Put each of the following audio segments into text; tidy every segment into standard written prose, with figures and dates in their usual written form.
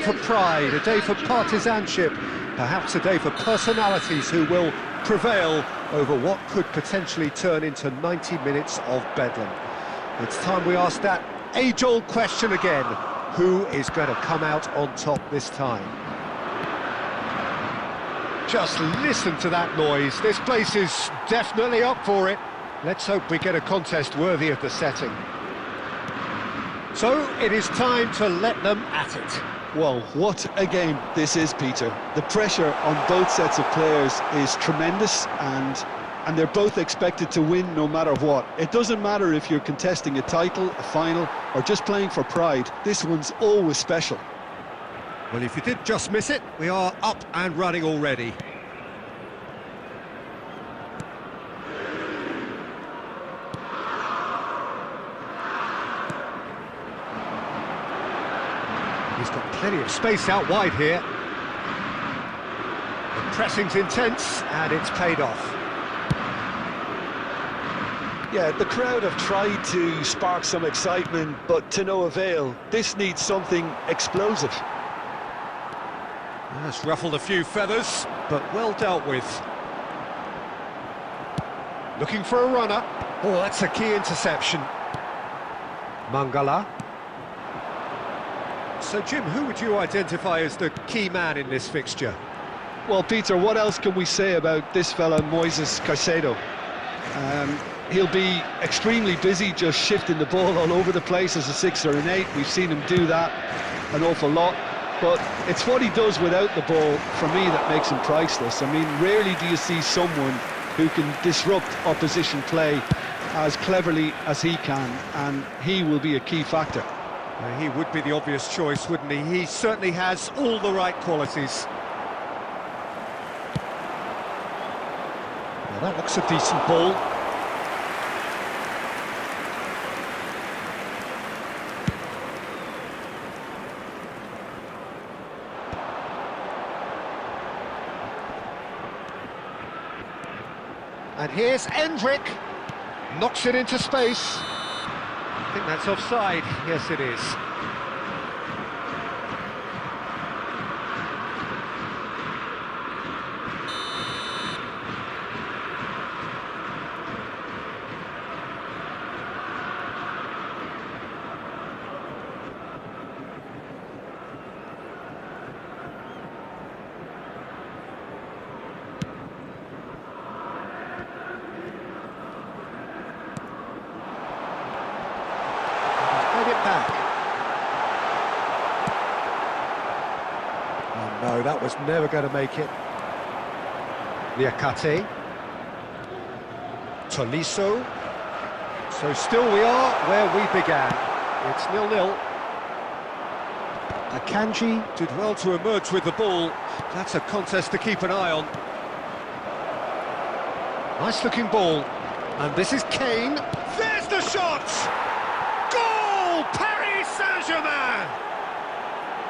day for pride, a day for partisanship, perhaps a day for personalities who will prevail over what could potentially turn into 90 minutes of bedlam. It's time we ask that age-old question again. Who is going to come out on top this time? Just listen to that noise. This place is definitely up for it. Let's hope we get a contest worthy of the setting. So, it is time to let them at it. Well, what a game this is, Peter. The pressure on both sets of players is tremendous, and they're both expected to win no matter what. It doesn't matter if you're contesting a title, a final, or just playing for pride. This one's always special. Well, if you did just miss it, we are up and running already. He's got plenty of space out wide here. The pressing's intense, and it's paid off. Yeah, the crowd have tried to spark some excitement, but to no avail. This needs something explosive. That's ruffled a few feathers, but well dealt with. Looking for a runner. Oh, that's a key interception. Mangala. So, Jim, who would you identify as the key man in this fixture? Well, Peter, what else can we say about this fella, Moises Caicedo? He'll be extremely busy just shifting the ball all over the place as a 6 or an 8. We've seen him do that an awful lot. But it's what he does without the ball, for me, that makes him priceless. I mean, rarely do you see someone who can disrupt opposition play as cleverly as he can, and he will be a key factor. He would be the obvious choice, wouldn't he? He certainly has all the right qualities. Well, that looks a decent ball. And here's Endrick, knocks it into space. I think that's offside. Yes, it is. No, that was never going to make it. Liakate. Tolisso. So still we are where we began. It's 0-0. Akanji did well to emerge with the ball. That's a contest to keep an eye on. Nice looking ball. And this is Kane. There's the shot! Goal! Paris Saint-Germain!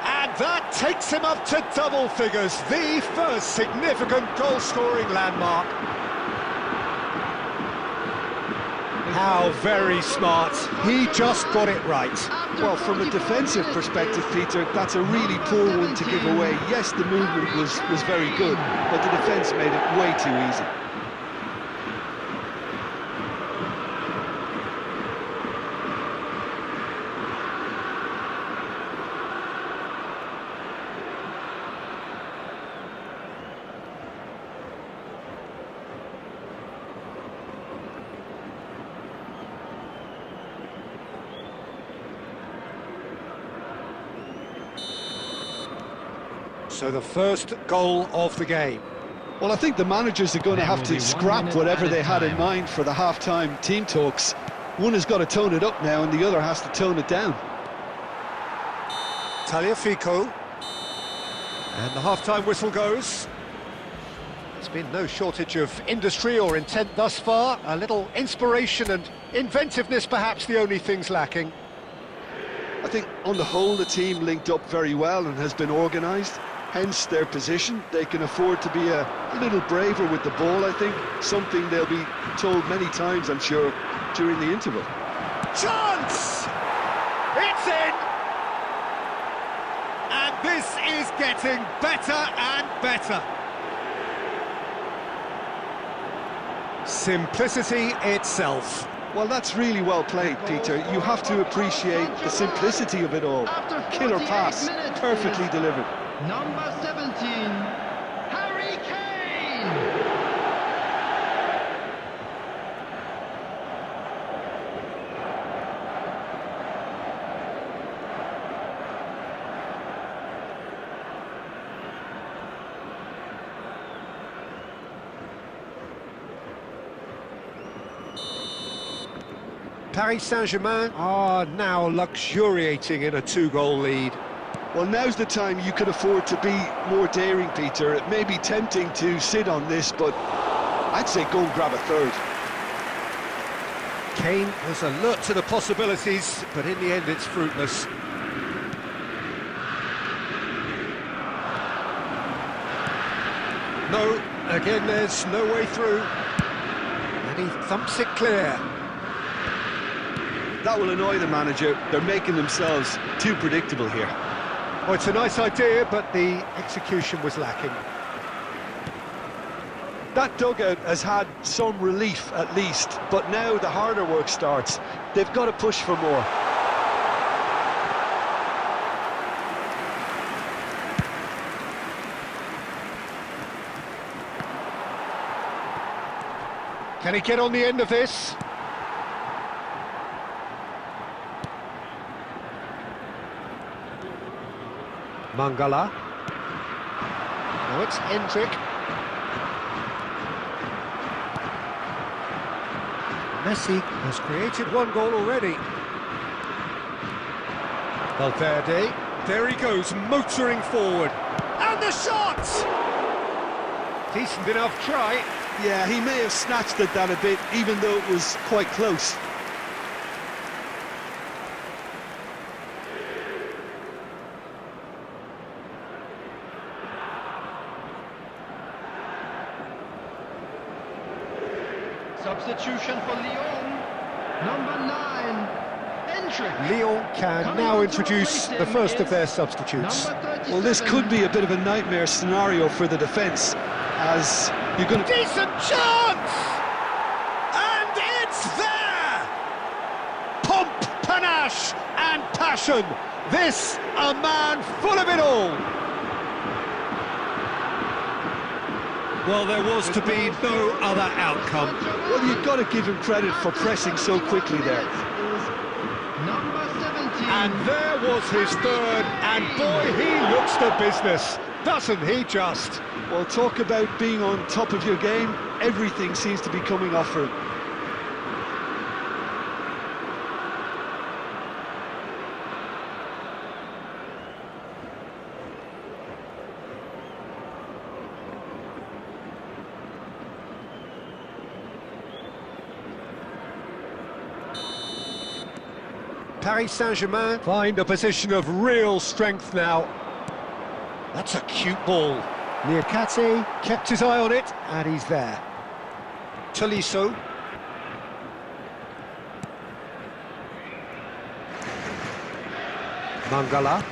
And that takes him up to double figures, the first significant goal-scoring landmark. How very smart. He just got it right. Well, from a defensive perspective, Peter, that's a really poor one to give away. Yes, the movement was very good, but the defence made it way too easy. So the first goal of the game. Well, I think the managers are going to have to scrap whatever they had in mind for the half-time team talks. One has got to tone it up now and the other has to tone it down. Tagliafico. And the half-time whistle goes. There's been no shortage of industry or intent thus far. A little inspiration and inventiveness, perhaps the only things lacking. I think on the whole the team linked up very well and has been organised. Hence their position. They can afford to be a little braver with the ball, I think. Something they'll be told many times, I'm sure, during the interval. Chance! It's in! And This is getting better and better. Simplicity itself. Well, that's really well played, Peter. You have to appreciate the simplicity of it all. Killer pass, perfectly delivered. Number 17, Harry Kane! Paris Saint-Germain are now luxuriating in a 2-goal lead. Well, now's the time you could afford to be more daring, Peter. It may be tempting to sit on this, but I'd say go and grab a third. Kane was alert to the possibilities, but in the end it's fruitless. No, again there's no way through. And he thumps it clear. That will annoy the manager. They're making themselves too predictable here. Oh, it's a nice idea, but the execution was lacking. That dugout has had some relief at least, but now the harder work starts. They've got to push for more. Can he get on the end of this? Mangala. Now it's Hendrick. Messi has created one goal already. Valverde. There he goes, motoring forward. And the shot! Decent enough try. Yeah, he may have snatched at that a bit, even though it was quite close. Substitution for Lyon, number 9, Hendrick. Lyon can now introduce the first of their substitutes. Well, this could be a bit of a nightmare scenario for the defence, as you're going to... Decent chance! And it's there! Pomp, panache and passion. This, a man full of it all. Well, there was to be no other outcome. Well, you've got to give him credit for pressing so quickly there. Number 17. And there was his third, and boy, he looks the business, doesn't he just? Well, talk about being on top of your game. Everything seems to be coming off for him. Paris Saint-Germain find a position of real strength now. That's a cute ball. Liakate kept his eye on it, and he's there. Tolisso. Mangala.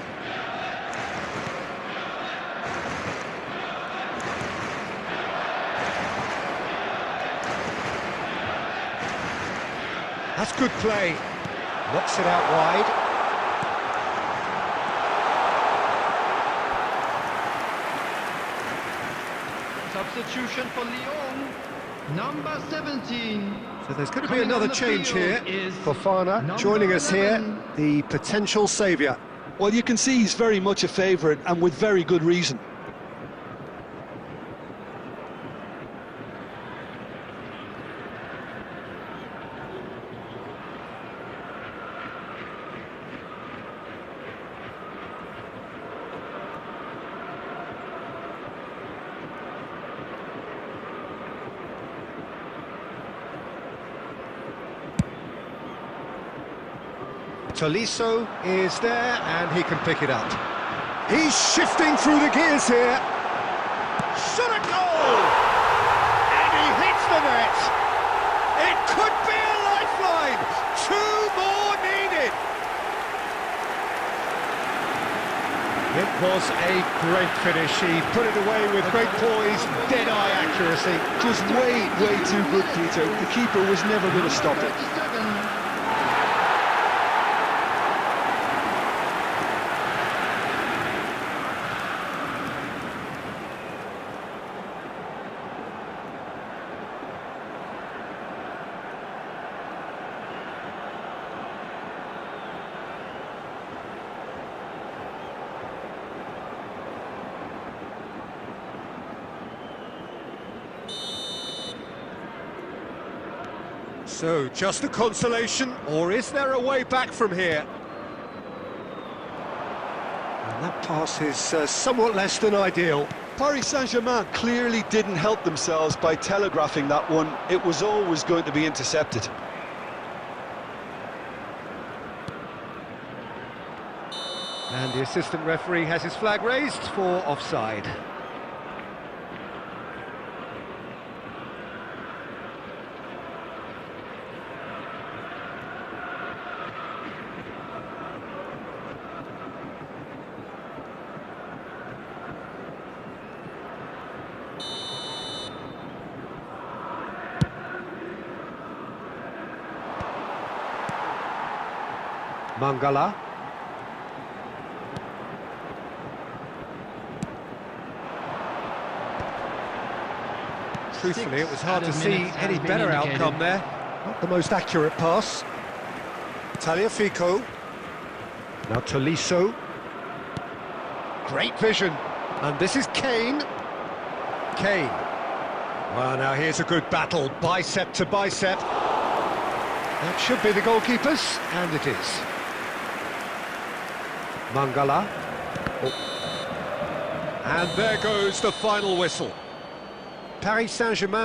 That's good play. Knocks it out wide. Substitution for Lyon, number 17. So there's going to be another change here. Fofana joining us here, the potential saviour. Well, you can see he's very much a favourite, and with very good reason. Tolisso is there, and he can pick it up. He's shifting through the gears here. Shot a goal! And he hits the net. It could be a lifeline. 2 more needed. It was a great finish. He put it away with great poise, dead-eye accuracy. Just way too good, Peter. The keeper was never going to stop it. 37. So, just a consolation, or is there a way back from here? And that pass is somewhat less than ideal. Paris Saint-Germain clearly didn't help themselves by telegraphing that one. It was always going to be intercepted. And the assistant referee has his flag raised for offside. Mangala. Truthfully, it was hard to see any better outcome there. Not the most accurate pass. Tagliafico. Now Tolisso. Great vision. And this is Kane. Kane. Well, now here's a good battle, bicep to bicep. That should be the goalkeepers, and it is. Mangala. Oh. And there goes the final whistle. Paris Saint-Germain